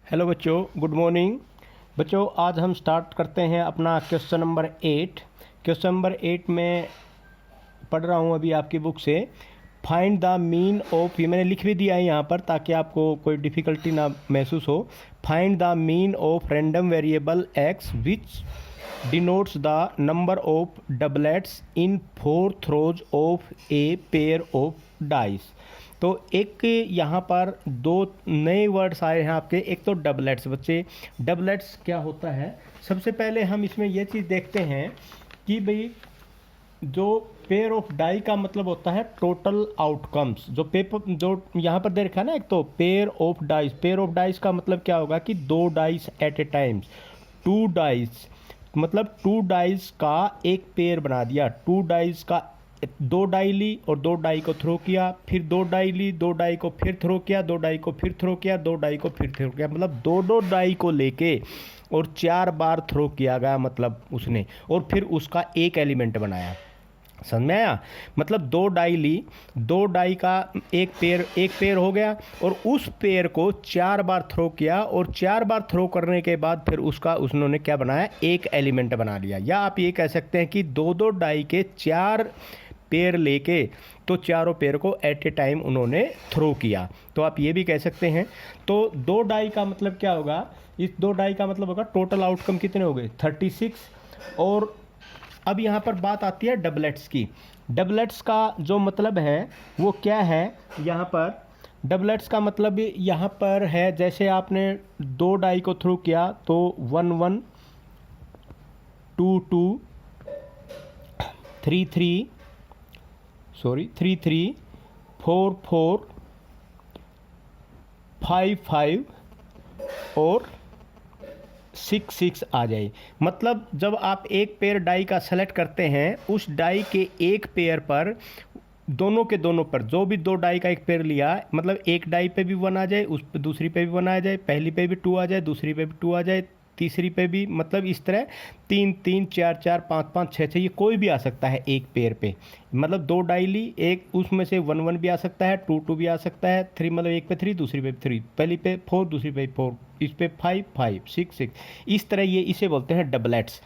Hello बच्चों, good morning. बच्चों, आज हम स्टार्ट करते हैं अपना क्वेश्चन नंबर 8। क्वेश्चन नंबर 8 में पढ़ रहा हूँ अभी आपकी बुक से। फाइंड द मीन ऑफ, ये मैंने लिख भी दिया है यहाँ पर ताकि आपको कोई डिफ़िकल्टी ना महसूस हो। Find the mean of random variable x which denotes the number of doublets in 4 throws of A pair of dice. तो एक यहाँ पर दो नए वर्ड्स आए हैं आपके। एक तो डबलेट्स। बच्चे, डबलेट्स क्या होता है? सबसे पहले हम इसमें यह चीज़ देखते हैं कि भाई जो पेयर ऑफ डाई का मतलब होता है टोटल आउटकम्स। जो पेपर जो यहाँ पर दे रखा है ना, एक तो pair of dice. Pair of dice का मतलब क्या होगा कि दो dice at a times. Two dice मतलब टू डाइस का एक पेयर बना दिया। टू डाइस का दो डाई ली और दो डाई को थ्रो किया, फिर दो डाई ली, दो डाई को फिर थ्रो किया, दो डाई को फिर थ्रो किया, दो डाई को फिर थ्रो किया। मतलब दो दो डाई को लेके और 4 बार थ्रो किया गया, मतलब उसने, और फिर उसका एक एलिमेंट बनाया। समझ में आया? मतलब दो डाई ली, दो डाई का एक पेयर हो गया और उस पेयर को 4 बार थ्रो किया और 4 बार थ्रो करने के बाद फिर उसका उन्होंने क्या बनाया? एक एलिमेंट बना लिया। या आप ये कह सकते हैं कि दो दो डाई के 4 पेयर लेके तो चारों पेयर को एट ए टाइम उन्होंने थ्रो किया। तो आप ये भी कह सकते हैं। तो दो डाई का मतलब क्या होगा? इस दो डाई का मतलब होगा टोटल आउटकम कितने हो गए? 36। और अब यहाँ पर बात आती है डबलेट्स की। डबलेट्स का जो मतलब है वो क्या है? यहाँ पर डबलेट्स का मतलब यहाँ पर है, जैसे आपने दो डाई को थ्रो किया तो 1 1 2 2 3 3 3 3 4 4 5 5 और 6 6 आ जाए। मतलब जब आप एक पेयर डाई का सेलेक्ट करते हैं, उस डाई के एक पेयर पर, दोनों के दोनों पर, जो भी दो डाई का एक पेयर लिया, मतलब एक डाई पे भी 1 आ जाए, उस पे दूसरी पे भी 1 आ जाए, पहली पे भी 2 आ जाए, दूसरी पे भी 2 आ जाए, तीसरी पे भी, मतलब इस तरह 3 3 4 4 5 5 6 6, ये कोई भी आ सकता है एक पेयर पे। मतलब दो डाई ली, एक उसमें से 1 1 भी आ सकता है, 2 2 भी आ सकता है, 3 मतलब एक पे 3, दूसरी पे 3, पहली पे 4, दूसरी पे 4, इस पे 5 5 6 6, इस तरह ये इसे बोलते हैं डबलेट्स।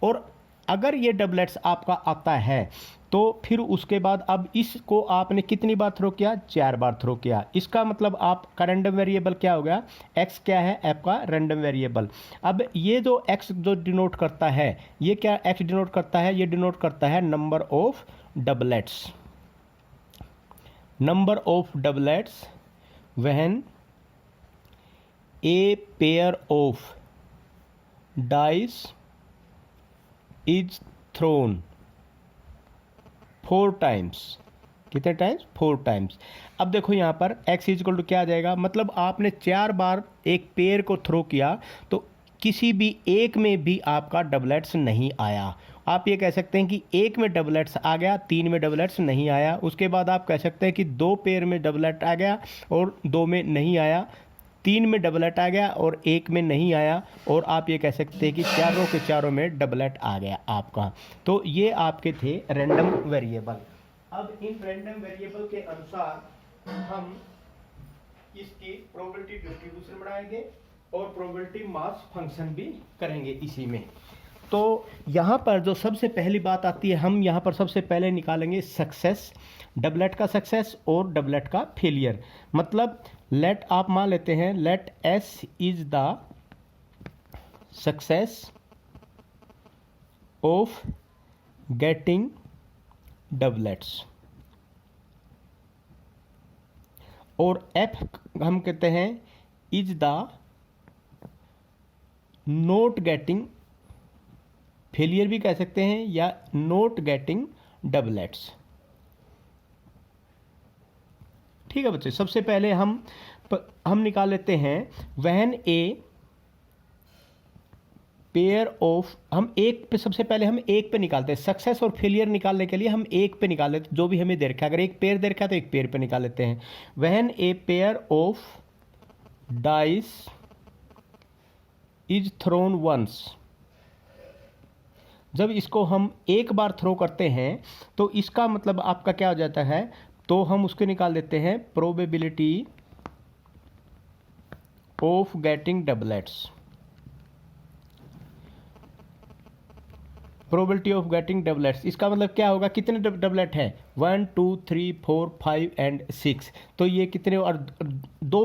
और अगर ये डबलेट्स आपका आता है तो फिर उसके बाद अब इसको आपने कितनी बार थ्रो किया? 4 बार थ्रो किया। इसका मतलब आपका रैंडम वेरिएबल क्या हो गया? एक्स क्या है? आपका रैंडम वेरिएबल। अब ये जो एक्स जो डिनोट करता है, ये क्या एक्स डिनोट करता है? ये डिनोट करता है number of doublets. Number of doublets when a pair of dice is throne 4 times. कितने टाइम्स? 4 टाइम्स। अब देखो यहाँ पर x इक्वल टू क्या आ जाएगा? मतलब आपने 4 बार एक पेयर को थ्रो किया तो किसी भी एक में भी आपका डबलेट्स नहीं आया। आप ये कह सकते हैं कि एक में डबलेट्स आ गया, 3 में डबलेट्स नहीं आया। उसके बाद आप कह सकते हैं कि 2 पेयर में डबलेट आ गया और 2 में नहीं आया, 3 में डबलेट आ गया और 1 में नहीं आया, और आप ये कह सकते हैं कि चारों के चारों में डबलेट आ गया आपका। तो ये आपके थे रैंडम वेरिएबल। अब इन रैंडम वेरिएबल के अनुसार हम इसकी प्रोबेबिलिटी डिस्ट्रीब्यूशन बनाएंगे और प्रोबेबिलिटी मास फंक्शन भी करेंगे इसी में। तो यहाँ पर जो सबसे पहली बात आती है, हम यहाँ पर सबसे पहले निकालेंगे सक्सेस, डबलेट का सक्सेस और डबलेट का फेलियर। मतलब लेट, आप मान लेते हैं let S is the success of getting doublets, और एफ हम कहते हैं is the not getting, failure भी कह सकते हैं, या नॉट गेटिंग डबलेट्स। ठीक है बच्चे, सबसे पहले हम निकाल लेते हैं व्हेन ए पेयर ऑफ, हम एक पे, सबसे पहले हम एक पे निकालते हैं। सक्सेस और फेलियर निकालने के लिए हम एक पे निकाल लेते हैं, जो भी हमें दे रखा है। अगर एक पेयर दे रखा है तो एक पेयर पे निकाल लेते हैं। When a pair of dice is thrown once, जब इसको हम एक बार थ्रो करते हैं तो इसका मतलब आपका क्या हो जाता है? तो हम उसके निकाल देते हैं probability of getting doublets, probability of getting doublets, इसका मतलब क्या होगा, कितने डबलेट हैं, 1 2 3 4 5 एंड 6, तो ये कितने, और दो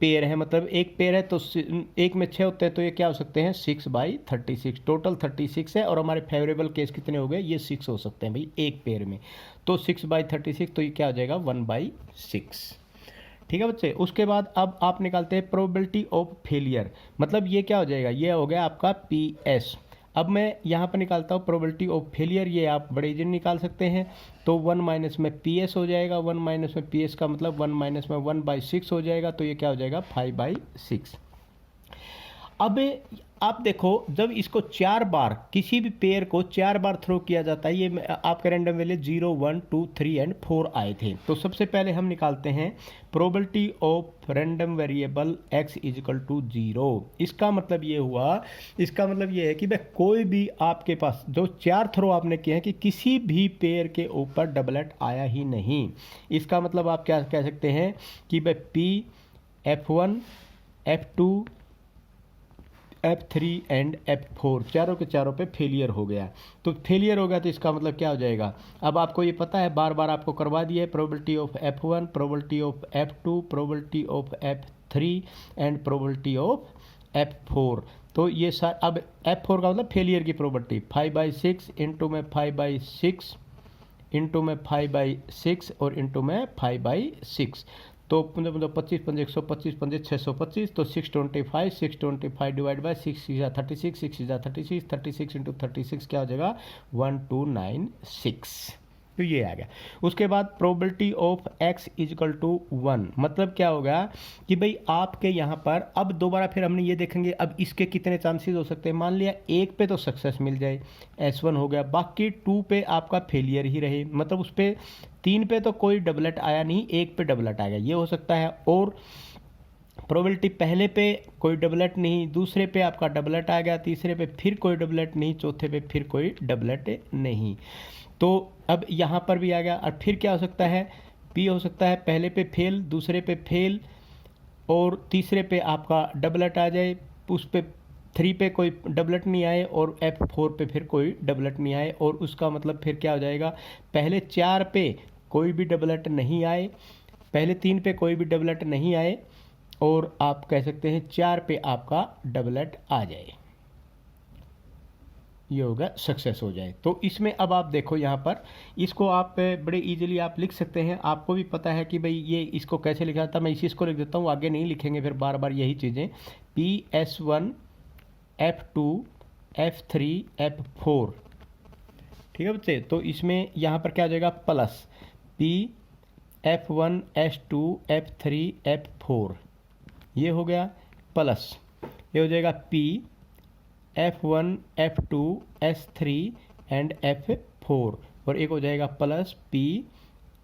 पेयर है, मतलब एक पेयर है तो एक में 6 होते हैं, तो ये क्या हो सकते हैं 6/36, टोटल 36 है, और हमारे फेवरेबल केस कितने हो गए, ये 6 हो सकते हैं भाई एक पेयर में, तो 6/36, तो ये क्या हो जाएगा 1/6। ठीक है बच्चे। उसके बाद अब आप निकालते हैं प्रोबेबिलिटी ऑफ फेलियर, मतलब ये क्या हो जाएगा, ये हो गया आपका PS। अब मैं यहाँ पर निकालता हूँ प्रोबेबिलिटी ऑफ फेलियर, ये आप बड़े इजीली निकाल सकते हैं, तो 1 माइनस में PS हो जाएगा, 1 माइनस में PS का मतलब 1 माइनस में 1/6 हो जाएगा, तो ये क्या हो जाएगा 5/6। अब आप देखो, जब इसको 4 बार, किसी भी पेयर को 4 बार थ्रो किया जाता है, ये आपके रैंडम वैल्यू 0 1 2 3 एंड 4 आए थे, तो सबसे पहले हम निकालते हैं probability of random variable x equal to 0। इसका मतलब ये हुआ, इसका मतलब ये है कि भाई कोई भी आपके पास जो 4 थ्रो आपने किए हैं कि किसी भी पेयर के ऊपर डबलेट आया ही नहीं, इसका मतलब आप क्या कह सकते हैं कि भाई P F1 F2 F3 and F4 चारों के चारों पे फेलियर हो गया, तो फेलियर हो गया तो इसका मतलब क्या हो जाएगा, अब आपको ये पता है, बार बार आपको करवा दिया है, probability of F1, probability of F2, probability of F3 and probability of F4, तो ये अब F4 का मतलब फेलियर की प्रोबेबिलिटी 5/6 इंटू में 5/6 इंटू में 5/6 और इंटू में 5/6, तो 25 5 125 5 625, तो 625 डिवाइड बाई 6 36 36 36 इंटू 36 क्या हो जाएगा 1296, तो ये आ गया। उसके बाद probability of x equal to 1, मतलब क्या होगा कि भाई आपके यहाँ पर, अब दोबारा फिर हमने ये देखेंगे अब इसके कितने चांसेस हो सकते हैं, मान लिया एक पे तो सक्सेस मिल जाए S1 हो गया, बाकी 2 पे आपका फेलियर ही रहे, मतलब उस पर 3 पे तो कोई डबलेट आया नहीं, एक पे डबलेट आ गया, ये हो सकता है, और प्रोबेबिलिटी पहले पे कोई डबलेट नहीं, दूसरे पे आपका डबलेट आ गया, तीसरे पे फिर कोई डबलेट नहीं, चौथे पे फिर कोई डबलेट नहीं, तो अब यहाँ पर भी आ गया, और फिर क्या हो सकता है, P हो सकता है पहले पे फेल, दूसरे पे फेल, और तीसरे पे आपका डबलेट आ जाए, उस पे 3 पे कोई डबलेट नहीं आए, और F4 पे फिर कोई डबलेट नहीं आए, और उसका मतलब फिर क्या हो जाएगा, पहले 4 पे कोई भी डबलेट नहीं आए, पहले 3 पे कोई भी डबलेट नहीं आए, और आप कह सकते हैं 4 पे आपका डबलेट आ जाए, ये होगा सक्सेस हो जाए। तो इसमें अब आप देखो यहाँ पर, इसको आप बड़े इजीली आप लिख सकते हैं, आपको भी पता है कि भाई ये इसको कैसे लिखा जाता है, मैं इसी को लिख देता हूँ, आगे नहीं लिखेंगे फिर बार बार यही चीज़ें, PS1 F2 F3 F4, ठीक है बच्चे। तो इसमें यहाँ पर क्या हो जाएगा plus P F1 S2 F3 F4, ये हो गया, प्लस ये हो जाएगा P F1 F2 S3 and F4, और एक हो जाएगा plus P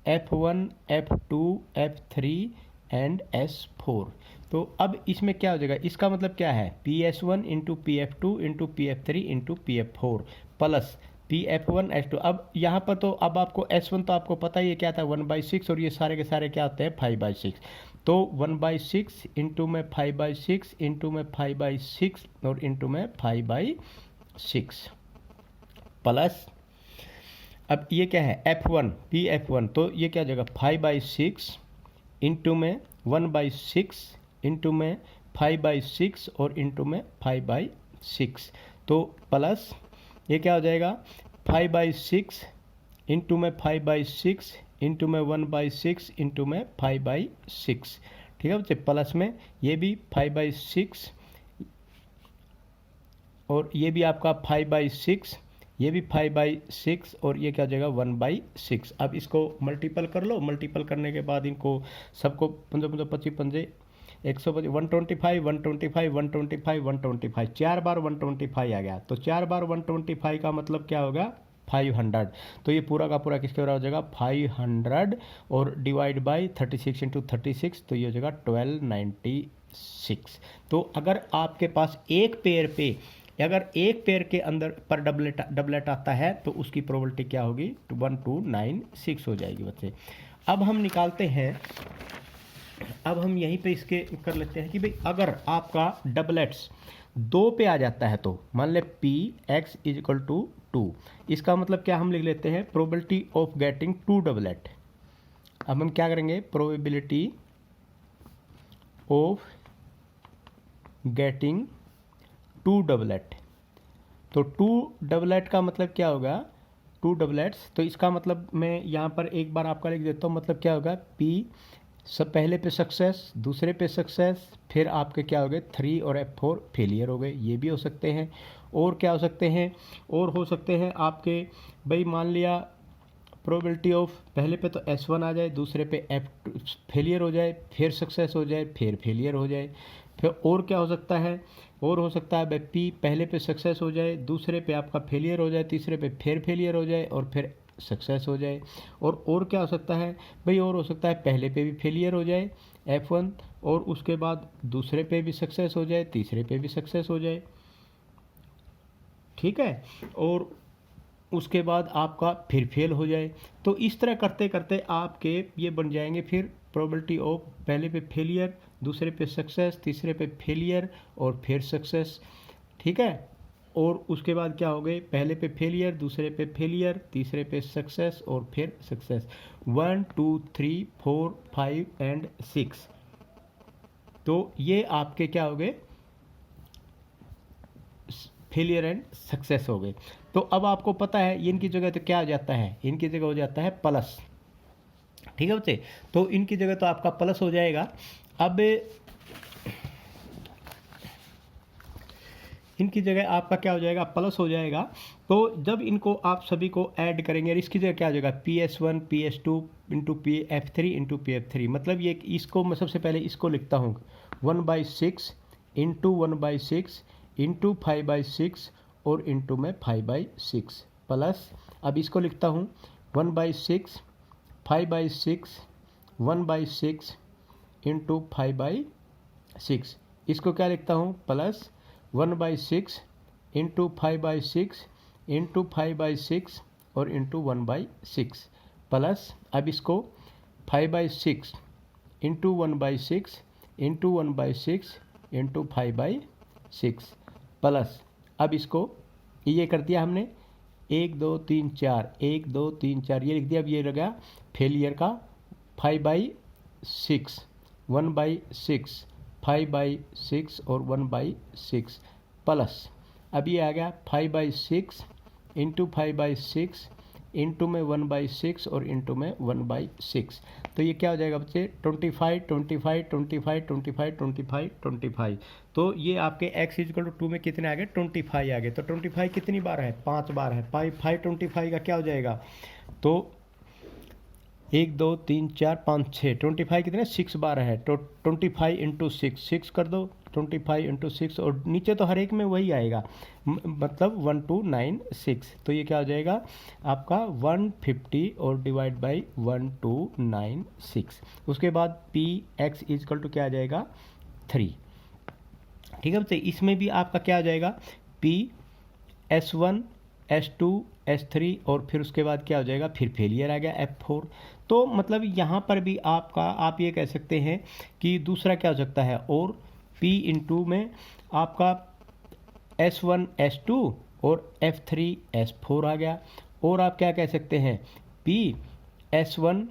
F1 F2 F3 and S4। तो अब इसमें क्या हो जाएगा, इसका मतलब क्या है PS1 into PF2 into PF3 into PF4 plus PF1 S2। अब यहाँ पर तो अब आपको S1 तो आपको पता ही है क्या था 1/6, और ये सारे के सारे क्या होते हैं 5/6, तो 1/6 इंटू में 5/6 इंटू में 5/6 और इंटू में 5/6 प्लस, अब ये क्या है F1 PF1, तो ये क्या हो जाएगा 5/6 इंटू में 1/6 इंटू में 5/6 और इंटू में 5/6, तो प्लस ये क्या हो जाएगा 5/6 इंटू में 5/6 इंटू में 1/6 इंटू में 5/6, ठीक है बच्चे, प्लस में ये भी 5/6 और ये भी आपका 5/6, ये भी 5/6 और ये क्या हो जाएगा 1/6। अब इसको मल्टीपल कर लो, मल्टीपल करने के बाद इनको सबको 25 पंजे 125 125 125 125 125, 4 बार 125 आ गया, तो 4 बार 125 का मतलब क्या होगा 500, तो ये पूरा का पूरा किसके बराबर हो जाएगा 500 और डिवाइड बाई 36 इंटू 36, तो ये हो जाएगा 1296। तो अगर आपके पास एक पेयर पे, अगर एक पेयर के अंदर पर डबलेट आता है तो उसकी प्रोबेबिलिटी क्या होगी 1296 हो जाएगी बच्चे। अब हम निकालते हैं अब हम यहीं पे इसके कर लेते हैं कि भाई अगर आपका डबलेट्स 2 पे आ जाता है तो मान ले P X is equal to 2, इसका मतलब क्या हम लिख लेते हैं प्रोबेबिलिटी ऑफ गेटिंग 2 डबलेट। अब हम क्या करेंगे, प्रोबेबिलिटी ऑफ गेटिंग 2 डबलेट। तो 2 डबलेट का मतलब क्या होगा, 2 डबलेट्स, तो इसका मतलब मैं यहाँ पर एक बार आपका लिख देता हूँ। मतलब क्या होगा, पी सब पहले पे सक्सेस, दूसरे पे सक्सेस, फिर आपके क्या हो गए 3 और F4 फेलियर हो गए, ये भी हो सकते हैं। और क्या हो सकते हैं, और हो सकते हैं आपके भाई मान लिया प्रोबेबिलिटी ऑफ पहले पे तो S1 आ जाए, दूसरे पे F2 फेलियर हो जाए, फिर सक्सेस हो जाए, फिर फेलियर हो जाए। फिर और क्या हो सकता है, और हो सकता है भाई पी पहले पे सक्सेस हो जाए, दूसरे पे आपका फेलियर हो जाए, तीसरे पे फिर फेलियर हो जाए और फिर सक्सेस हो जाए। और क्या हो सकता है भाई, और हो सकता है पहले पे भी फेलियर हो जाए F1 और उसके बाद दूसरे पे भी सक्सेस हो जाए, तीसरे पे भी सक्सेस हो जाए, ठीक है, और उसके बाद आपका फिर फेल हो जाए। तो इस तरह करते करते आपके ये बन जाएंगे फिर प्रोबेबिलिटी ऑफ पहले पे फेलियर, दूसरे पे सक्सेस, तीसरे पे फेलियर और फिर सक्सेस, ठीक है। और उसके बाद क्या हो गए, पहले पे फेलियर, दूसरे पे फेलियर, तीसरे पे सक्सेस और फिर सक्सेस। 1 2 3 4 5 एंड 6। तो ये आपके क्या हो गए, फेलियर एंड सक्सेस हो गए। तो अब आपको पता है इनकी जगह तो क्या आ जाता है, इनकी जगह हो जाता है प्लस, ठीक है बच्चे। तो इनकी जगह तो आपका प्लस हो जाएगा। अब इनकी जगह आपका क्या हो जाएगा, प्लस हो जाएगा। तो जब इनको आप सभी को ऐड करेंगे और इसकी जगह क्या हो जाएगा, PS1 PS2 into PF3 into PF3। मतलब ये इसको मैं सबसे पहले इसको लिखता हूँ 1/6 इंटू 1/6 इंटू 5/6 और इंटू में 5/6 प्लस, अब इसको लिखता हूँ 1/6 5/6 1/6 इंटू 5/6, इसको क्या लिखता हूँ प्लस 1/6 इंटू 5/6 इंटू 5/6 और इंटू 1/6 प्लस, अब इसको 5/6 इंटू 1/6 इंटू 1/6 इंटू 5/6 प्लस, अब इसको ये कर दिया हमने 1 2 3 4 1 2 3 4 ये लिख दिया। अब ये लग गया फेलियर का 5/6 1/6 5/6 और 1/6 प्लस, अब ये आ गया 5/6 इंटू 5/6 इंटू में 1/6 और इंटू में 1/6। तो ये क्या हो जाएगा बच्चे 25 25 25 25 25 25। तो ये आपके x इक्वल टू 2 में कितने आ गए, 25 आ गए। तो 25 कितनी बार है, 5 बार है। 5 25 का क्या हो जाएगा, तो 1 2 3 4 5 6 25 कितने 6 बार है। तो 25 इंटू 6 कर दो, 25 इंटू 6 और नीचे तो हर एक में वही आएगा, मतलब 1296। तो ये क्या हो जाएगा आपका 150 और डिवाइड बाई 1296। उसके बाद पी एक्स इजकल टू क्या आ जाएगा 3, ठीक है बच्चे। इसमें भी आपका क्या आ जाएगा पी S1 S2 S3 और फिर उसके बाद क्या हो जाएगा, फिर फेलियर आ गया F4। तो मतलब यहाँ पर भी आपका आप ये कह सकते हैं कि दूसरा क्या हो सकता है, और P इंटू में आपका S1 S2 और F3 S4 आ गया। और आप क्या कह सकते हैं P S1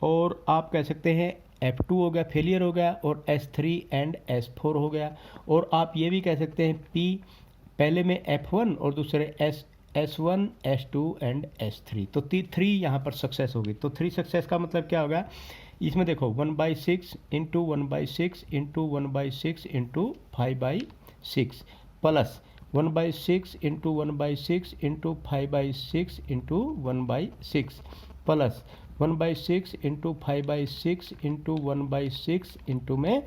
और आप कह सकते हैं F2 हो गया, फेलियर हो गया, और S3 एंड S4 हो गया। और आप ये भी कह सकते हैं P पहले में F1 और दूसरे S1 S2 एंड S3। तो 3 यहाँ पर सक्सेस होगी। तो 3 सक्सेस का मतलब क्या होगा, इसमें देखो 1/6 into 1/6 into 1/6 into 5/6 plus 1/6 into 1/6 into 5/6 into 1/6 plus 1/6 into 5/6 into 1/6 into में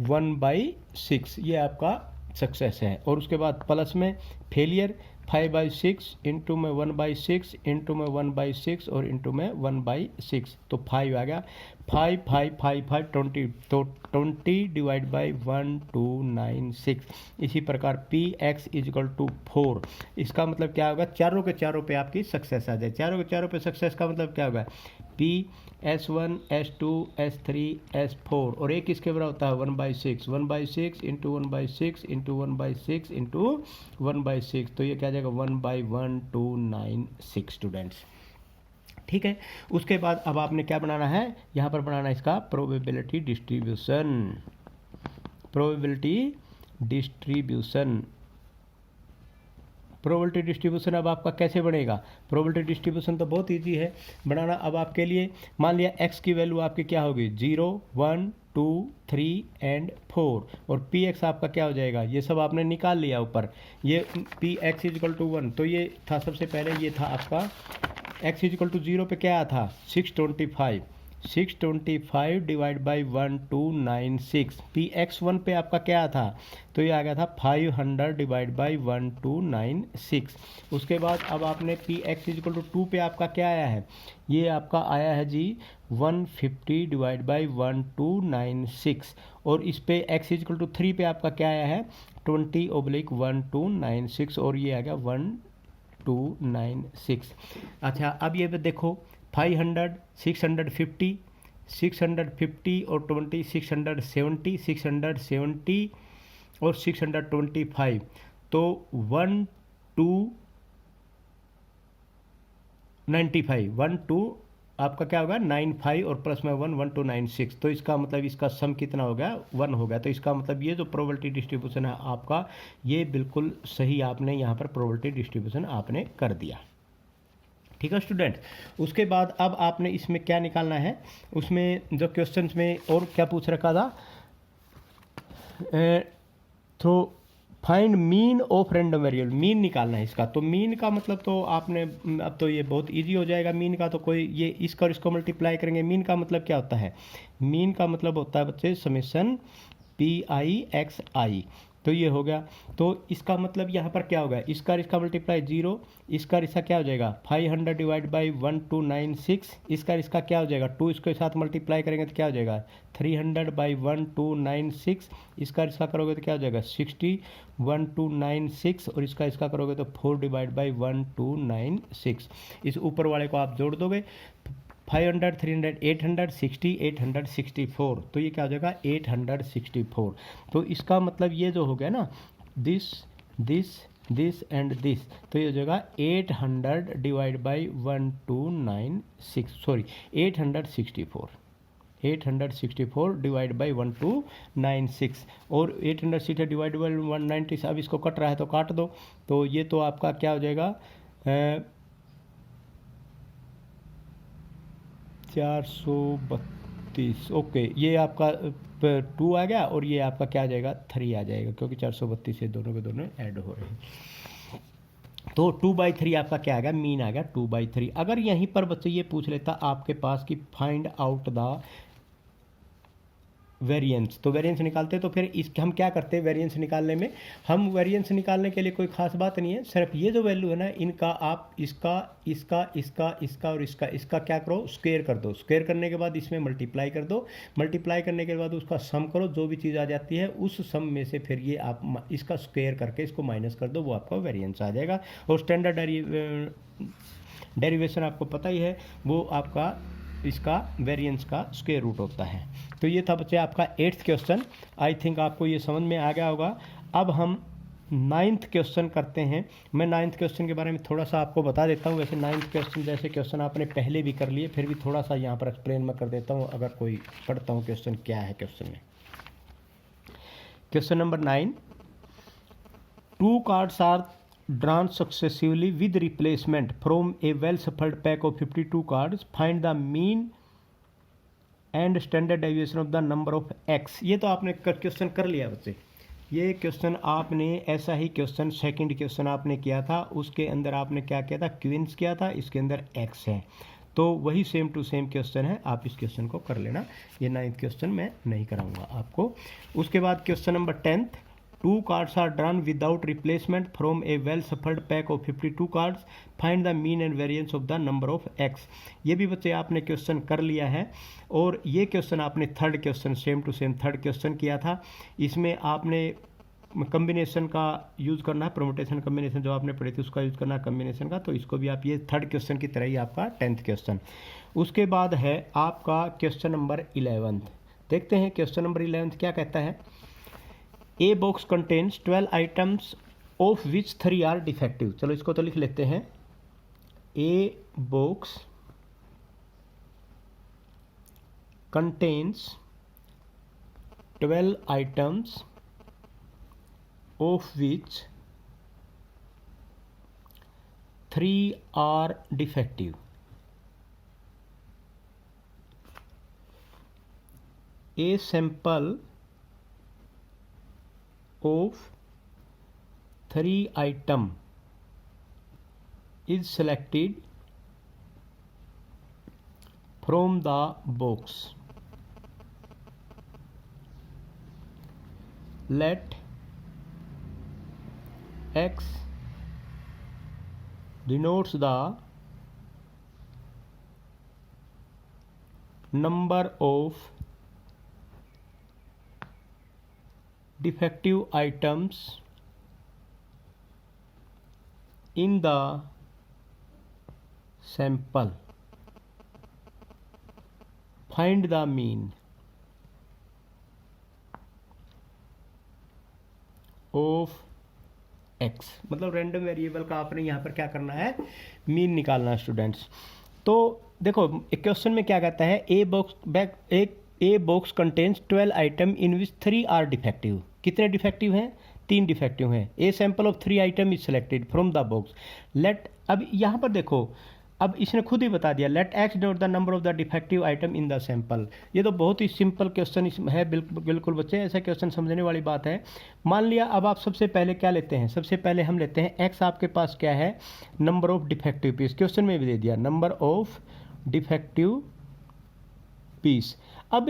1/6, ये आपका सक्सेस है। और उसके बाद प्लस में फेलियर 5/6 इंटू में 1/6 इंटू में 1/6 और इंटू में 1/6। तो 5 आ गया, 5 5 5 5 20। तो 20 डिवाइड बाई 1296। इसी प्रकार पी एक्स इजकल टू 4, इसका मतलब क्या होगा, चारों के चारों पे आपकी सक्सेस आ जाए। चारों के चारों पे सक्सेस का मतलब क्या होगा, P S1 S2 S3 S4 और एक किसके बराबर होता है 1/6 1/6 इंटू 1/6 इंटू 1/6 इंटू 1/6 तो ये क्या आ जाएगा 1/1296 स्टूडेंट्स। ठीक है, उसके बाद अब आपने क्या बनाना है, यहाँ पर बनाना है इसका probability distribution. Probability distribution probability distribution अब आपका कैसे बनेगा। प्रोबेबिलिटी डिस्ट्रीब्यूशन तो बहुत इजी है बनाना। अब आपके लिए मान लिया x की वैल्यू आपकी क्या होगी 0 1 2 3 एंड 4 और पी एक्स आपका क्या हो जाएगा, ये सब आपने निकाल लिया ऊपर। ये पी एक्स इजिकल टू 1 तो ये था सबसे पहले ये था आपका x इजिकल टू 0 पे क्या आया था 625 डिवाइड बाई 1296। पी एक्स 1 पे आपका क्या था तो ये आ गया था 500 डिवाइड बाई 1296। उसके बाद अब आपने पी एक्स इजिकल टू 2 पे आपका क्या आया है, ये आपका आया है जी 150 डिवाइड बाई 1296 और इस पे एक्स इजिकल टू 3 पे आपका क्या आया है 20/1296 और ये आ गया 1296। अच्छा अब ये देखो 500 650 और 20 670 और 625 तो 1295 आपका क्या होगा 95 और प्लस में 1296 तो इसका मतलब इसका सम कितना हो गया 1 हो गया। तो इसका मतलब ये जो प्रोबेबिलिटी डिस्ट्रीब्यूशन है आपका ये बिल्कुल सही आपने यहाँ पर प्रोबेबिलिटी डिस्ट्रीब्यूशन आपने कर दिया। ठीक है स्टूडेंट, उसके बाद अब आपने इसमें क्या निकालना है, उसमें जो क्वेश्चंस में और क्या पूछ रखा था तो find mean of random variable, mean निकालना है इसका। तो मीन का मतलब तो आपने अब तो ये बहुत इजी हो जाएगा। मीन का तो कोई ये इसका और इसको मल्टीप्लाई करेंगे। मीन का मतलब क्या होता है, मीन का मतलब होता है बच्चे समेशन PIXI तो ये हो गया। तो इसका मतलब यहाँ पर क्या होगा, इसका मल्टीप्लाई 0, इसका क्या हो जाएगा 500 डिवाइड बाई 1296, इसका क्या हो जाएगा 2 इसके साथ मल्टीप्लाई करेंगे तो क्या हो जाएगा 300 बाई 1296, इसका करोगे तो क्या हो जाएगा 60 1296 और इसका करोगे तो 4 डिवाइड बाई 1296। इस ऊपर वाले को आप जोड़ दोगे 500 300 860 864 तो ये क्या हो जाएगा 864। तो इसका मतलब ये जो हो गया ना दिस एंड दिस तो ये हो जाएगा 800 डिवाइड बाई 864 डिवाइड बाई 1296 और 860 डिवाइड बाई 196। अब इसको कट रहा है तो काट दो तो ये तो आपका क्या हो जाएगा 432। ओके ये आपका 2 आ गया और ये आपका क्या आ जाएगा 3 आ जाएगा क्योंकि 432 से दोनों के दोनों ऐड हो रहे हैं। तो 2/3 आपका क्या आ गया मीन आ गया 2/3। अगर यहीं पर बच्चे ये पूछ लेता आपके पास कि फाइंड आउट द वेरिएंस तो वेरिएंस निकालते तो फिर इसके हम क्या करते हैं वेरिएंस निकालने में, हम वेरिएंस निकालने के लिए कोई खास बात नहीं है, सिर्फ ये जो वैल्यू है ना इनका आप इसका और इसका क्या करो स्क्वायर कर दो। स्क्वायर करने के बाद इसमें मल्टीप्लाई कर दो, मल्टीप्लाई करने के बाद उसका सम करो, जो भी चीज़ आ जाती है उस सम में से फिर ये आप इसका स्क्वायर करके इसको माइनस कर दो, वो आपका वेरिएंस आ जाएगा। और स्टैंडर्ड डेरिवेशन आपको पता ही है, वो आपका इसका वेरिएंस का स्क्वायर रूट होता है। तो ये था बच्चे आपका 8th क्वेश्चन। आई थिंक आपको ये समझ में आ गया होगा। अब हम 9th क्वेश्चन करते हैं। मैं 9th क्वेश्चन के बारे में थोड़ा सा आपको बता देता हूँ। वैसे 9th क्वेश्चन जैसे क्वेश्चन आपने पहले भी कर लिए, फिर भी थोड़ा सा यहाँ पर एक्सप्लेन मैं कर देता हूँ अगर कोई पढ़ता हूँ क्वेश्चन क्या है क्वेश्चन में। Question number 9, 2 cards are drawn successively with replacement from a well shuffled pack of 52 cards. Find the mean and standard deviation of the number of x। ये तो आपने क्वेश्चन कर लिया बच्चे। ये क्वेश्चन आपने ऐसा ही क्वेश्चन सेकंड क्वेश्चन आपने किया था, उसके अंदर आपने क्या किया था क्वींस किया था, इसके अंदर x है तो वही सेम टू सेम क्वेश्चन है। आप इस क्वेश्चन को कर लेना, ये 9th क्वेश्चन मैं नहीं कराऊंगा आपको। उसके बाद question number 10th, 2 cards are drawn without replacement from a well shuffled pack of 52 cards. Find the mean and variance of the number of x। ये भी बच्चे आपने क्वेश्चन कर लिया है और ये क्वेश्चन आपने third question same to same third question किया था। इसमें आपने कम्बिनेशन का यूज़ करना है, परम्यूटेशन कम्बिनेशन जो आपने पढ़ी थी उसका यूज़ करना है कम्बिनेशन का। तो इसको भी आप ये थर्ड क्वेश्चन की तरह ही आपका 10th क्वेश्चन। उसके बाद है आपका क्वेश्चन नंबर 11। देखते हैं क्वेश्चन नंबर 11 क्या कहता है। A box contains 12 items of which 3 are defective. चलो इसको तो लिख लेते हैं। A box contains 12 items of which 3 are defective. A sample of 3 item is selected from the box. Let X denotes the number of defective items in the sample. Find the mean of x। मतलब random variable का आपने यहाँ पर क्या करना है, mean निकालना है स्टूडेंट्स। तो देखो क्वेश्चन में क्या कहता है, a box contains 12 item in which 3 are defective. कितने डिफेक्टिव हैं? 3 डिफेक्टिव हैं। A sample of 3 item is selected from the box. Let, अब यहाँ पर देखो, अब इसने खुद ही बता दिया, let X denote the number of the defective item in the sample. ये तो बहुत ही सिंपल क्वेश्चन है, बिल्कुल बच्चे, ऐसा क्वेश्चन समझने वाली बात है। मान लिया अब आप सबसे पहले क्या लेते हैं, सबसे पहले हम लेते हैं एक्स, आपके पास क्या है, number of defective piece, question में भी दे दिया नंबर ऑफ डिफेक्टिव पीस। अब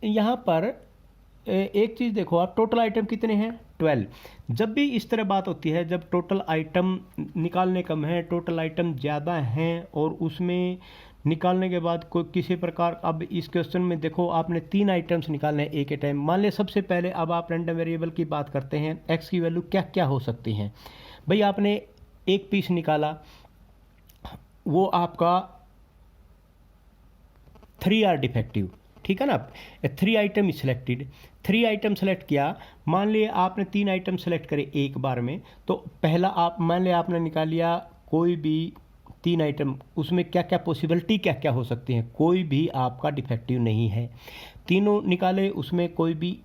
यहाँ पर एक चीज़ देखो आप, टोटल आइटम कितने हैं, 12। जब भी इस तरह बात होती है, जब टोटल आइटम निकालने कम है, टोटल आइटम ज़्यादा हैं और उसमें निकालने के बाद कोई किसी प्रकार, अब इस क्वेश्चन में देखो आपने 3 आइटम्स निकालने हैं एक टाइम। मान लिया सबसे पहले अब आप रैंडम वेरिएबल की बात करते हैं, एक्स की वैल्यू क्या क्या हो सकती हैं। भाई आपने एक पीस निकाला, वो आपका 3 आर डिफेक्टिव, ठीक है ना। 3 आइटम सिलेक्टेड, 3 आइटम सेलेक्ट किया। मान लिया आपने 3 आइटम सेलेक्ट करे एक बार में, तो पहला आप मान लिया आपने निकाल लिया कोई भी 3 आइटम, उसमें क्या क्या पॉसिबिलिटी क्या क्या हो सकती हैं, कोई भी आपका डिफेक्टिव नहीं है। तीनों निकाले, उसमें कोई भी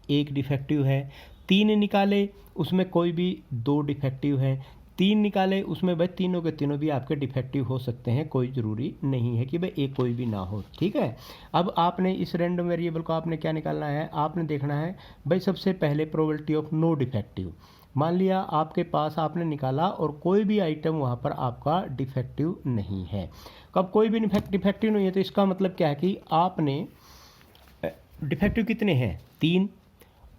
एक डिफेक्टिव है। 3 निकाले, उसमें कोई भी 2 डिफेक्टिव है। 3 निकाले, उसमें भाई तीनों के तीनों भी आपके डिफेक्टिव हो सकते हैं, कोई ज़रूरी नहीं है कि भाई एक कोई भी ना हो, ठीक है। अब आपने इस रैंडम वेरिएबल को आपने क्या निकालना है, आपने देखना है भाई सबसे पहले प्रोबेबिलिटी ऑफ नो डिफेक्टिव। मान लिया आपके पास आपने निकाला और कोई भी आइटम वहाँ पर आपका डिफेक्टिव नहीं है। कब कोई भी डिफेक्टिव नहीं है, तो इसका मतलब क्या है कि आपने डिफेक्टिव कितने हैं, 3।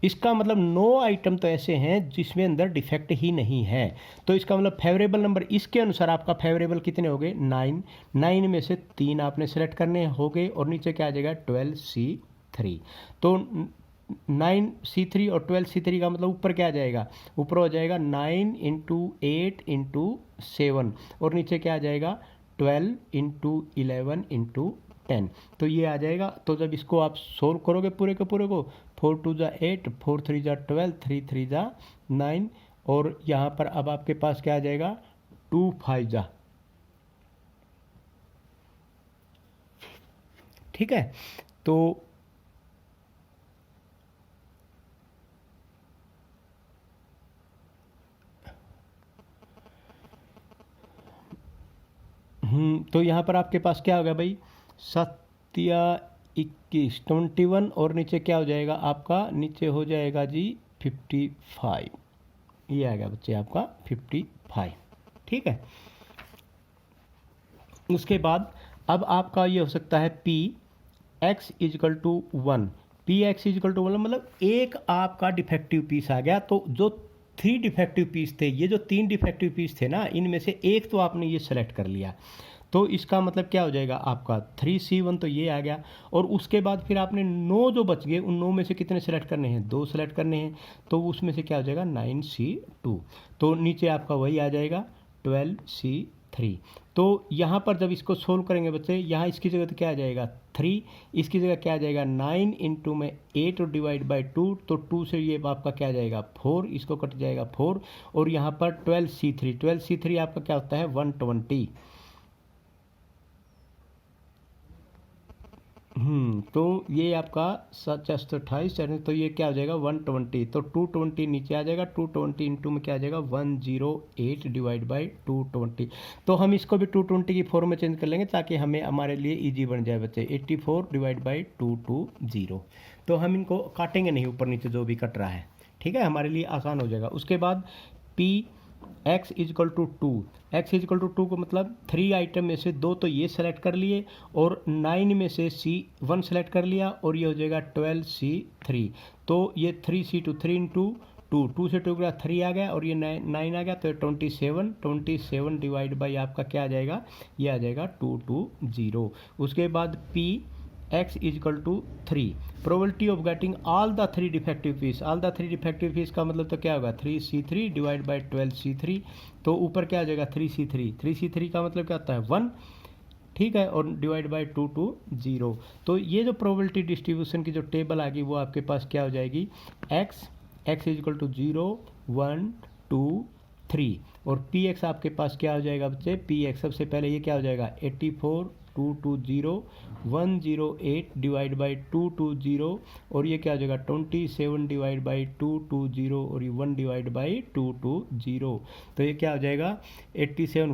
इसका मतलब 9 आइटम तो ऐसे हैं जिसमें अंदर डिफेक्ट ही नहीं है। तो इसका मतलब फेवरेबल नंबर, इसके अनुसार आपका फेवरेबल कितने हो गए, 9। 9 में से 3 आपने सेलेक्ट करने हो गए और नीचे क्या आ जाएगा, 12C3। तो 9C3 और 12C3 का मतलब ऊपर क्या आ जाएगा, ऊपर हो जाएगा 9 × 8 × 7 और नीचे क्या आ जाएगा, 12 × 11 × 10। तो ये आ जाएगा। तो जब इसको आप सोल्व करोगे पूरे के पूरे को, 4 2 = 8, 4 3 = 12, 3 3 = 9 और यहाँ पर अब आपके पास क्या आ जाएगा, 2 5 = ठीक है। तो तो यहाँ पर आपके पास क्या होगा भाई, 7 या 21, 21 और नीचे क्या हो जाएगा आपका, नीचे हो जाएगा जी 55। ये आएगा बच्चे आपका 55, ठीक है। उसके बाद अब आपका ये हो सकता है Px = 1। Px = 1 मतलब एक आपका डिफेक्टिव पीस आ गया। तो जो 3 डिफेक्टिव पीस थे, ये जो 3 डिफेक्टिव पीस थे ना, इनमें से एक तो आपने ये सेलेक्ट कर लिया। तो इसका मतलब क्या हो जाएगा आपका 3C1 तो ये आ गया। और उसके बाद फिर आपने 9 जो बच गए उन 9 में से कितने सेलेक्ट करने हैं, 2 सेलेक्ट करने हैं, तो उसमें से क्या हो जाएगा 9C2। तो नीचे आपका वही आ जाएगा 12C3। तो यहाँ पर जब इसको सोल्व करेंगे बच्चे, यहाँ इसकी जगह तो क्या आ जाएगा 3, इसकी जगह क्या आ जाएगा 9 इंटू में 8 और डिवाइड बाई 2, तो 2 से ये आपका क्या आ जाएगा 4, इसको कट जाएगा 4, और यहाँ पर 12C3 आपका क्या होता है 120। तो ये आपका 728, तो ये क्या हो जाएगा 120, तो 220 नीचे आ जाएगा, 220 इंटू में क्या आ जाएगा 108 डिवाइड बाई 220। तो हम इसको भी 220 की फॉर्म में चेंज कर लेंगे ताकि हमें हमारे लिए इजी बन जाए बच्चे। 84 डिवाइड बाई 220, तो हम इनको काटेंगे नहीं ऊपर नीचे जो भी कट रहा है, ठीक है, हमारे लिए आसान हो जाएगा। उसके बाद P x equal to 2, X equal to 2 को मतलब 3 आइटम में से 2 तो ये सेलेक्ट कर लिए और 9 में से C1 सेलेक्ट कर लिया, और ये हो जाएगा 12C3। तो ये 3C2 3 इंटू 2 से 2 गया 3 आ गया, और ये 9 आ गया, तो 27 डिवाइड बाई आपका क्या आ जाएगा, ये आ जाएगा 220। उसके बाद P x equal to 3, probability of getting all the 3 defective piece, all the 3 defective piece का मतलब तो क्या होगा 3C3 डिवाइड बाई 12C3, तो ऊपर क्या आ जाएगा 3C3 का मतलब क्या होता है 1, ठीक है, और डिवाइड बाई 220। तो ये जो प्रोबेबिलिटी डिस्ट्रीब्यूशन की जो टेबल आ गई वो आपके पास क्या हो जाएगी x इजकल टू 0 1 2 3, और Px आपके पास क्या हो जाएगा बच्चे, Px सबसे पहले ये क्या हो जाएगा 84 220 108 डिवाइड बाई 220, और ये क्या हो जाएगा 27 डिवाइड बाई 220, और ये 1 डिवाइड बाई 220, तो ये क्या हो जाएगा 87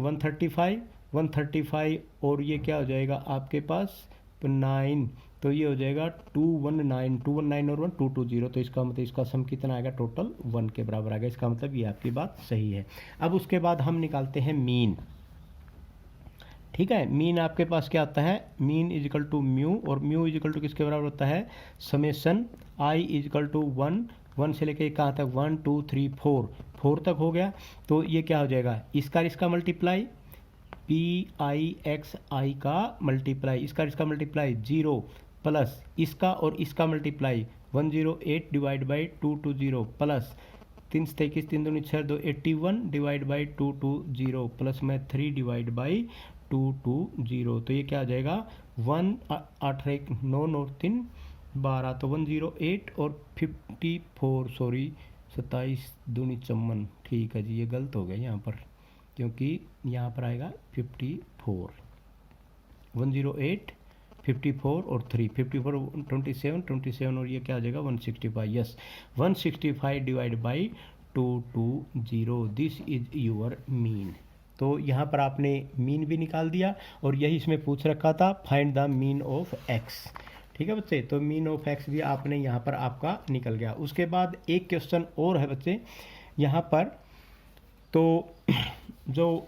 135, और ये क्या हो जाएगा आपके पास 9, तो ये हो जाएगा 219 और 1 220, तो इसका मतलब इसका सम कितना आएगा टोटल 1 के बराबर आ गया। इसका मतलब ये आपकी बात सही है। अब उसके बाद हम निकालते हैं मीन, ठीक है। मीन आपके पास क्या आता है, मीन इजिकल टू म्यू, और म्यू इजिकल टू किसके बराबर होता है समेसन आई इजिकल टू 1 से लेके कहाँ तक 1 2 3 4 तक हो गया। तो ये क्या हो जाएगा इसका मल्टीप्लाई PIXI का मल्टीप्लाई, इसका मल्टीप्लाई 0 प्लस इसका और इसका multiply 108 divide by 220 plus 3 23 3 2 6 2 81 divide by 220 plus में 3 डिवाइड बाई 220, तो ये क्या आ जाएगा 1 8 1 9 9 3 12, तो 108 और 54, सॉरी 27 दूनी 54, ठीक है जी, ये गलत हो गया यहाँ पर, क्योंकि यहाँ पर आएगा 54, 108 54 और 3 54 27 और ये क्या आ जाएगा 165, yes 165 divide by 220, this is your mean. तो यहाँ पर आपने मीन भी निकाल दिया, और यही इसमें पूछ रखा था find the mean of x, ठीक है बच्चे। तो मीन ऑफ x भी आपने यहाँ पर आपका निकल गया। उसके बाद एक क्वेश्चन और है बच्चे यहाँ पर, तो जो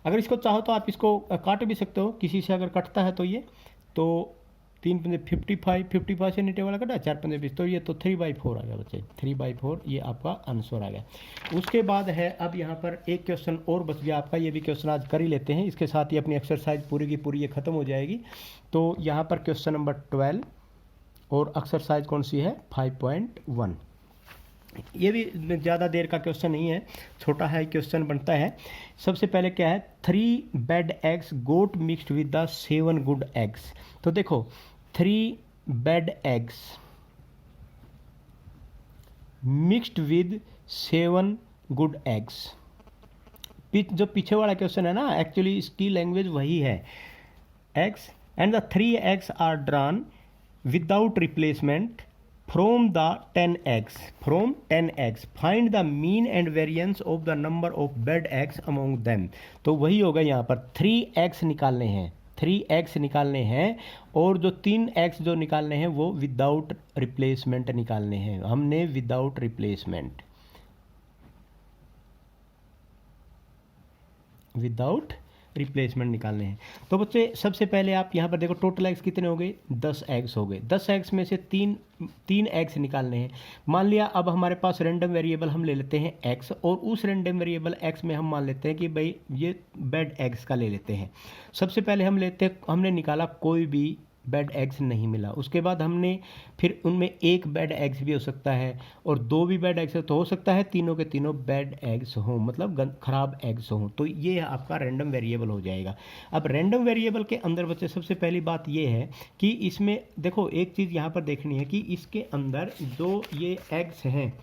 अगर इसको चाहो तो आप इसको काट भी सकते हो, किसी से अगर कटता है तो ये, तो 3 पंजे 55 से नीचे वाला कटा 4 पंजे 20, तो ये तो 3/4 आ गया बच्चे, 3/4 ये आपका आंसर आ गया। उसके बाद है अब यहाँ पर एक क्वेश्चन और बच गया आपका, ये भी क्वेश्चन आज कर ही लेते हैं, इसके साथ ही अपनी एक्सरसाइज पूरी की पूरी ये खत्म हो जाएगी। तो यहाँ पर क्वेश्चन नंबर 12 और एक्सरसाइज कौन सी है 5.1, ये भी ज़्यादा देर का क्वेश्चन नहीं है, छोटा है क्वेश्चन बनता है। सबसे पहले क्या है 3 bad eggs got mixed with the 7 good eggs. तो देखो 3 bad eggs mixed with 7 good eggs, जो पीछे वाला क्वेश्चन है ना, एक्चुअली इसकी लैंग्वेज वही है। Eggs and the 3 eggs are drawn without replacement from the 10 eggs find the mean and variance of the number of bad eggs among them। तो वही होगा यहाँ पर 3 eggs निकालने हैं और जो 3 eggs जो निकालने हैं वो विदाउट रिप्लेसमेंट निकालने हैं। हमने विदाउट रिप्लेसमेंट निकालने हैं। तो बच्चे सबसे पहले आप यहाँ पर देखो टोटल एग्स कितने हो गए, 10 एग्स हो गए। 10 एग्स में से तीन एग्स निकालने हैं। मान लिया अब हमारे पास रैंडम वेरिएबल हम ले लेते हैं एक्स, और उस रैंडम वेरिएबल एक्स में हम मान लेते हैं कि भाई ये बेड एग्स का ले लेते हैं। सबसे पहले हमने निकाला, कोई भी बेड एग्स नहीं मिला। उसके बाद हमने फिर उनमें एक बेड एग्स भी हो सकता है और दो भी बेड एग्स तो हो सकता है तीनों के तीनों बेड एग्स हों, मतलब खराब एग्स हों। तो ये आपका रैंडम वेरिएबल हो जाएगा। अब रैंडम वेरिएबल के अंदर बच्चे सबसे पहली बात ये है कि इसमें देखो एक चीज़ यहाँ पर देखनी है कि इसके अंदर जो ये एग्स हैं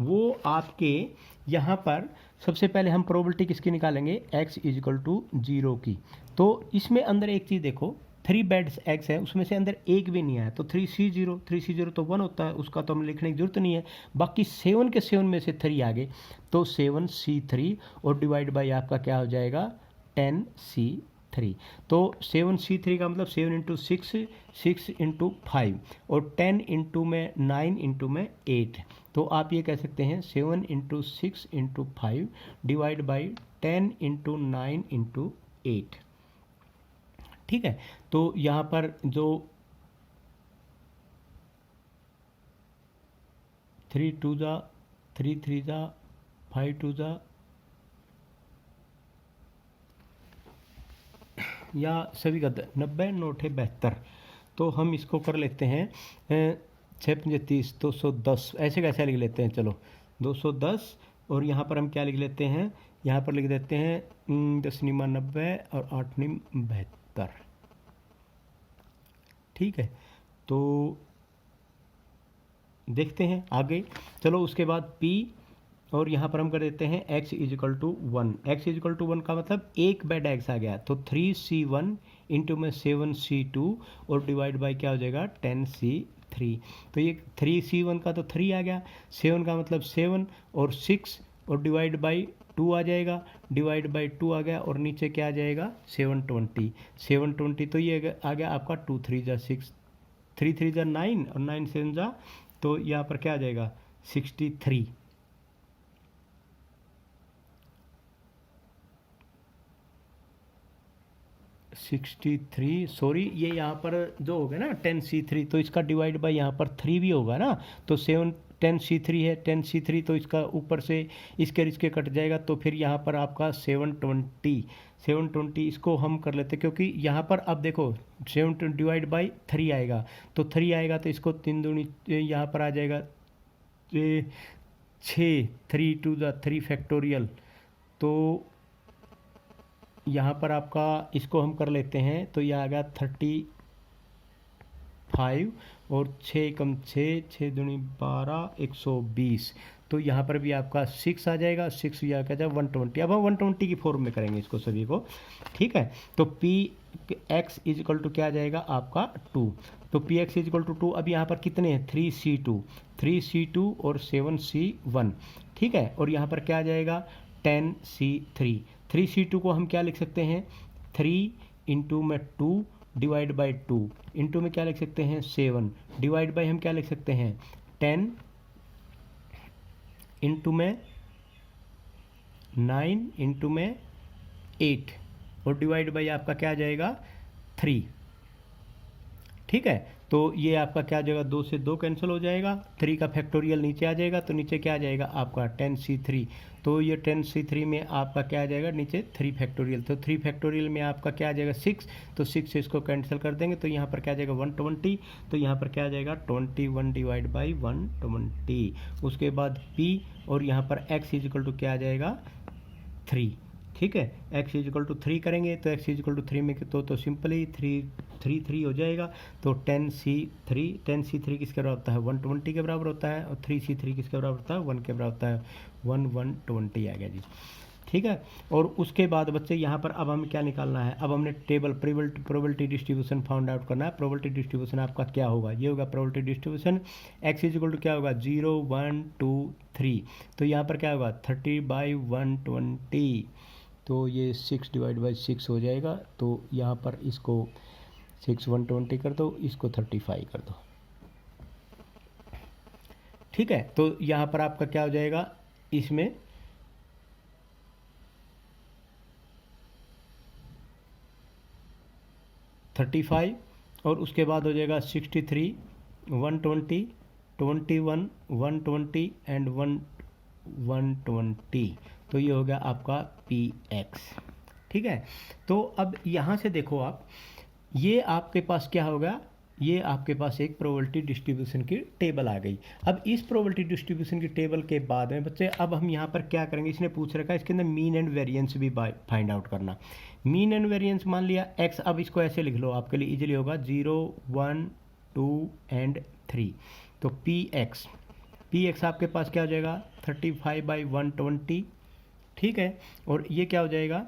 वो आपके यहाँ पर सबसे पहले हम प्रोबेबिलिटी किसकी निकालेंगे, x इज इक्वल टू 0 की। तो इसमें अंदर एक चीज़ देखो, 3 बेड्स एग्स है, उसमें से अंदर एक भी नहीं आया, तो 3C0 तो 1 होता है, उसका तो हमें लिखने की जरूरत नहीं है। बाकी 7 के 7 में से 3 आ गए, तो 7C3 और डिवाइड बाई आपका क्या हो जाएगा 10C3। तो 7C3 का मतलब 7 इंटू 6, 6 इंटू 5 और 10 इंटू में 9 इंटू में 8। तो आप ये कह सकते हैं 7 into 6 into 5 divide by 10 into 9 into 8। ठीक है, तो यहाँ पर जो 3 2 जा 3 3 जा 5 2 जा या सभी का 90 9 72। तो हम इसको कर लेते हैं 6 5 30 210, ऐसे कैसे लिख लेते हैं, चलो 210। और यहाँ पर हम क्या लिख लेते हैं, यहाँ पर लिख देते हैं 10 निमा 90 और 8 निम 72। ठीक है, तो देखते हैं आगे। चलो उसके बाद P और यहाँ पर हम कर देते हैं x is equal to 1। x is equal to 1 का मतलब एक बेड x आ गया, तो 3C1 इंटू में 7C2 और डिवाइड बाई क्या हो जाएगा 10C3। तो ये 3C1 का तो 3 आ गया, 7 का मतलब 7 और 6 और डिवाइड बाई 2 आ जाएगा, डिवाइड बाई 2 आ गया और नीचे क्या आ जाएगा 720। तो ये आ गया आपका 2 3 जा 6, 3 3 जा 9 और 9 7 जा, तो यहाँ पर क्या आ जाएगा 63। सॉरी, ये यहाँ पर जो होगा ना 10C3, तो इसका डिवाइड बाई यहाँ पर 3 भी होगा ना, तो 10C3 है, 10C3 तो इसका ऊपर से इसके कट जाएगा, तो फिर यहाँ पर आपका 720 इसको हम कर लेते, क्योंकि यहाँ पर अब देखो 7 डिवाइड बाई 3 आएगा, तो 3 आएगा तो इसको 3 दूनी यहाँ पर आ जाएगा 6, 3 2 द 3 फैक्टोरियल। तो यहाँ पर आपका इसको हम कर लेते हैं, तो यह आ गया 35 और 6 कम 6 6 दूनी 12 120। तो यहाँ पर भी आपका 6 आ जाएगा, 6 यहाँ क्या जाएगा 120। अब हम 120 की फॉर्म में करेंगे इसको सभी को। ठीक है, तो P X is equal to क्या आ जाएगा आपका 2। तो P X is equal to 2। अब यहाँ पर कितने हैं 3C2 और 7C1। ठीक है, और यहाँ पर क्या आ जाएगा 10C3। 3C2 को हम क्या लिख सकते हैं 3 इंटू में 2 डिवाइड बाई 2 इंटू में क्या लिख सकते हैं 7 डिवाइड बाई हम क्या लिख सकते हैं 10 इंटू में 9 इंटू में 8 और डिवाइड बाई आपका क्या आ जाएगा 3। ठीक है, तो ये आपका क्या आ जाएगा 2 से 2 कैंसिल हो जाएगा, 3 का फैक्टोरियल नीचे आ जाएगा, तो नीचे क्या आ जाएगा आपका 10C3। तो ये 10C3 में आपका क्या आ जाएगा नीचे 3 फैक्टोरियल, तो 3 फैक्टोरियल में आपका क्या आ जाएगा 6, तो 6 से इसको कैंसिल कर देंगे, तो यहाँ पर क्या आ जाएगा 120। तो यहाँ पर क्या आ जाएगा 21 डिवाइड बाई 120। उसके बाद P और यहाँ पर x इज इक्वल टू क्या आ जाएगा 3। ठीक है, x इज इक्वल टू 3 करेंगे, तो x इज इक्वल टू 3 में तो सिंपली 3 हो जाएगा। तो 10C3 किसके बराबर होता है 120 के बराबर होता है, और 3C3 किसके बराबर होता है 1 के बराबर होता है 120 आ गया जी। ठीक है, और उसके बाद बच्चे यहाँ पर अब हमें क्या निकालना है, अब हमने table probability distribution found out करना है। प्रोबेबिलिटी डिस्ट्रीब्यूशन आपका क्या होगा, ये होगा probability distribution x is equal to क्या होगा 0 1 2 3। तो यहाँ पर क्या होगा 30/120, तो ये 6 डिवाइड बाई 6 हो जाएगा। तो यहाँ पर इसको 6 120 कर दो, इसको 35 कर दो। ठीक है, तो यहाँ पर आपका क्या हो जाएगा इसमें 35 और उसके बाद हो जाएगा 63, 120, 21, 120 एंड 120। तो ये हो गया आपका PX। ठीक है, तो अब यहाँ से देखो आप, ये आपके पास क्या होगा, ये आपके पास एक प्रोबेबिलिटी डिस्ट्रीब्यूशन की टेबल आ गई। अब इस प्रोबेबिलिटी डिस्ट्रीब्यूशन की टेबल के बाद में बच्चे अब हम यहाँ पर क्या करेंगे, इसने पूछ रखा है इसके अंदर मीन एंड वेरिएंस भी फाइंड आउट करना। मीन एंड वेरिएंस मान लिया x, अब इसको ऐसे लिख लो, आपके लिए इजीली होगा 0, 1, 2 एंड 3। तो PX आपके पास क्या हो जाएगा 35/120। ठीक है, और ये क्या हो जाएगा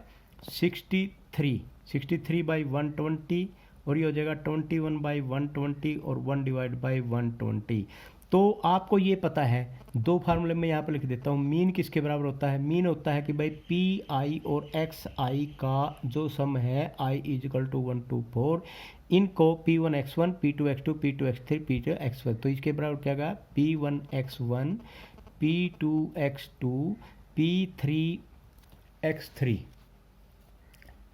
63/120 और ये हो जाएगा 21/120 और 1/120। तो आपको ये पता है, दो फार्मूले में यहाँ पर लिख देता हूँ। मीन किसके बराबर होता है, मीन होता है कि भाई PI और XI का जो सम है I = 1 to 4, इनको P1x1, P2x2, P2x3, P2x4, तो इसके बराबर क्या होगा P1x1, P2x2,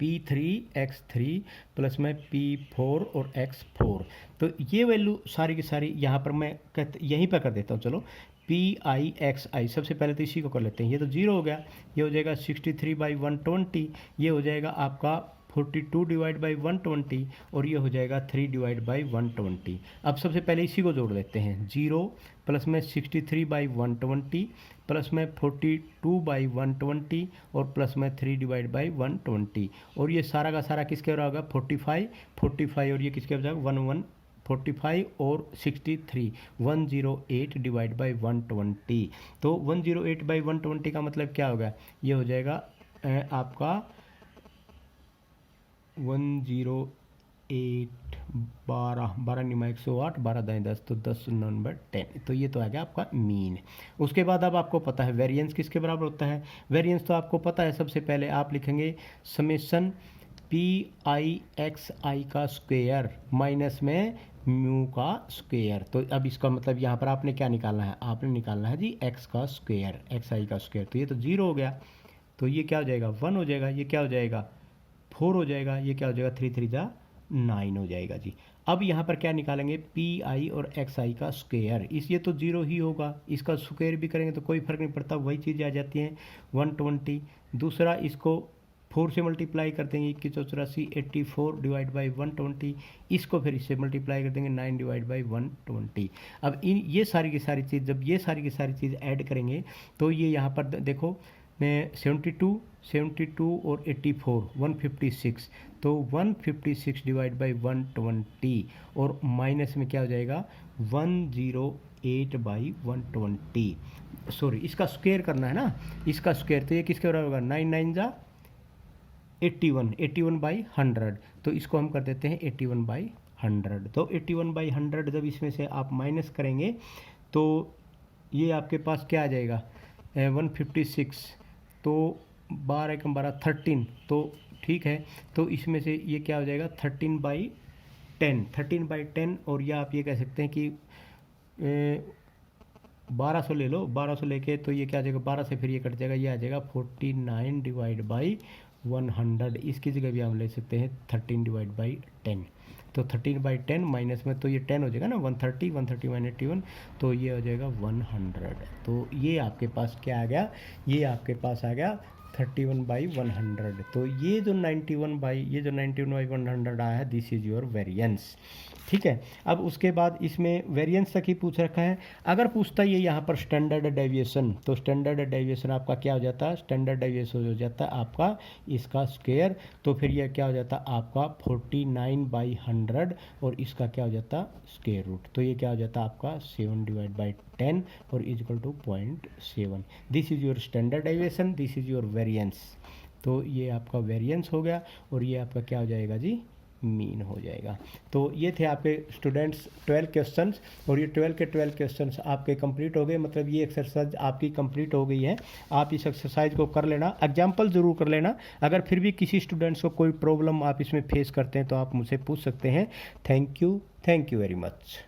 P3x3 प्लस में P4 और X4। तो ये वैल्यू सारी की सारी यहाँ पर मैं यहीं पर कर देता हूँ। चलो PIXI, सबसे पहले तो इसी को कर लेते हैं। ये तो 0 हो गया, ये हो जाएगा 63/120, ये हो जाएगा आपका 42/120 और ये हो जाएगा 3/120। अब सबसे पहले इसी को जोड़ देते हैं, 0 प्लस में 63/120 प्लस में 42/120 और प्लस में 3/120, और ये सारा का सारा किसके बराबर होगा 45 और ये किसके बराबर 11, 45 और 63, 108/120। तो 108/120 का मतलब क्या होगा, ये हो जाएगा आपका 108, 12 निमा 108, 12 दाएँ 10, तो 10 नंबर 10। तो ये तो आ गया आपका मीन। उसके बाद अब आपको पता है वेरिएंस किसके बराबर होता है। वेरिएंस तो आपको पता है, सबसे पहले आप लिखेंगे समेशन PIXI का स्क्वायर माइनस में म्यू का स्क्वायर। तो अब इसका मतलब यहाँ पर आपने क्या निकालना है, आपने निकालना है जी x का स्क्वायर, XI का स्क्वायर। तो ये तो 0 हो गया, तो ये क्या हो जाएगा 1 हो जाएगा, ये क्या हो जाएगा 4 हो जाएगा, ये क्या हो जाएगा 3 3 जा 9 हो जाएगा जी। अब यहाँ पर क्या निकालेंगे PI और XI का स्क्वायर, इस ये तो 0 ही होगा, इसका स्क्वायर भी करेंगे तो कोई फर्क नहीं पड़ता, वही चीज़ें आ जाती हैं 120। दूसरा इसको 4 से मल्टीप्लाई कर देंगे, 21 84, 84/120, इसको फिर इससे मल्टीप्लाई कर देंगे 9/120। अब इन ये सारी की सारी चीज़, जब ये सारी की सारी चीज़ ऐड करेंगे तो ये यहाँ पर देखो 72 और 84, 156, तो 156/120 और माइनस में क्या हो जाएगा 108/120। सॉरी, इसका स्क्वायर करना है ना, इसका स्क्वायर, तो ये किसके बराबर होगा 9 9 जा 81, 81/100, तो इसको हम कर देते हैं 81/100। तो 81/100 जब इसमें से आप माइनस करेंगे तो ये आपके पास क्या आ जाएगा 156, तो 12 × 12 13, तो ठीक है, तो इसमें से ये क्या हो जाएगा 13/10, और या आप ये कह सकते हैं कि 1200 ले लो, 1200 लेके तो ये क्या आ जाएगा 12 से फिर ये कट जाएगा, ये आ जाएगा 49/100। इसकी जगह भी हम ले सकते हैं 13/10, तो 13/10 माइनस में तो ये 10 हो जाएगा ना 130 -81, तो ये हो जाएगा 100। तो ये आपके पास क्या आ गया, ये आपके पास आ गया 31/100। तो ये जो 91/100 आया है, दिस इज योर वेरिएंस। ठीक है, अब उसके बाद इसमें वेरिएंस तक ही पूछ रखा है। अगर पूछता ये यहाँ पर स्टैंडर्ड डेविएशन, तो स्टैंडर्ड डेविएशन आपका क्या हो जाता है, स्टैंडर्ड डेविएशन हो जाता है आपका इसका स्क्वायर, तो फिर ये क्या हो जाता है आपका 49/100 और इसका क्या हो जाता स्क्वायर रूट, तो ये क्या हो जाता आपका 7/10 और equal to 0.7। This is your standard deviation, this is your variance. तो ये आपका वेरिएंस हो गया और ये आपका क्या हो जाएगा जी मीन हो जाएगा। तो ये थे आपके स्टूडेंट्स 12 क्वेश्चंस, और ये 12 के 12 क्वेश्चंस आपके कंप्लीट हो गए, मतलब ये एक्सरसाइज आपकी कंप्लीट हो गई है। आप इस एक्सरसाइज को कर लेना, एग्जाम्पल ज़रूर कर लेना। अगर फिर भी किसी स्टूडेंट्स को कोई प्रॉब्लम आप इसमें फेस करते हैं तो आप मुझसे पूछ सकते हैं। Thank you very much.